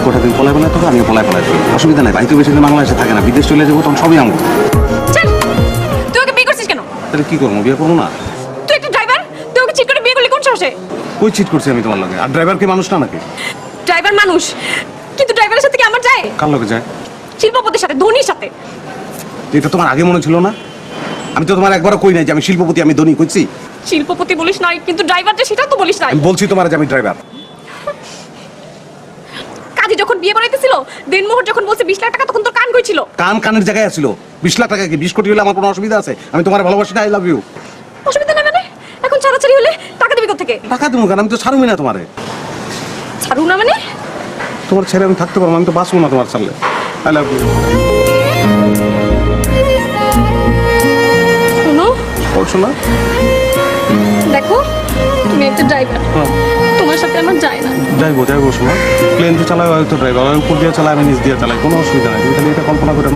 কটা দিন পলাই পলাই থাকো, আমিও পলাই পলাই থাকি, অসুবিধা নাই। ভাই তো বেশি দিন বাংলাদেশে থাকে না, বিদেশ চলে যাবো, তখন সবই আমগো। চল, তুই ওকে বিয়ে করছিস কেন? তাহলে কি করবো, বিয়ে করবো না? তুই একটা ড্রাইভার, তুই ওকে চিট করে বিয়ে করলি কোন সাহসে? কই চিট করছি আমি তোমার লাগে? আর ড্রাইভার কি মানুষ না নাকি? ড্রাইভার মানুষ, কিন্তু ড্রাইভারের সাথে কি আমার যায়? কার লোকে যায়? শিল্পপতির সাথে, ধোনির সাথে। এটা তোমার আগে মনে ছিল না? আমি তো তোমার একবারও কই নাই যে আমি শিল্পপতি, আমি ধনী কইছি? শিল্পপতি বলিস নাই, কিন্তু ড্রাইভার যে সেটাও তো বলিস নাই। আমি বলছি তোমার যে আমি ড্রাইভার। কাজী যখন বিয়ে বানাইতেছিল, দিনমোহর যখন বলছে 20 লাখ টাকা, তখন তোর কান কইছিল। কান কানের জায়গায় আছিল। 20 লাখ টাকা কি 20 কোটি হলে আমার কোনো অসুবিধা আছে? আমি তোমার ভালোবাসি না, আই লাভ ইউ। অসুবিধা নেই মানে? এখন ছাড়াছাড়ি হলে টাকা দিবি কোত্থেকে? টাকা দেবো কেন? আমি তো ছাড়বই না তোমারে। ছাড়ু না মানে? তোমার ছেড়ে আমি থাকতে পারবো না, আমি তো বাঁচবো না তোমার ছাড়লে। I love you. শোনো, বলছো না? দেখো, তুমি একটা ড্রাইভার, হ্যাঁ, তোমার সাথে আমার যায় না। যাইবো শোনো। প্লেন তো চালায়, হয়তো ড্রাইভার উপর দিয়ে চালায়, আমি নিচ দিয়ে চালাই, কোনো অসুবিধা নাই। তুমি খালি এটা কল্পনা করে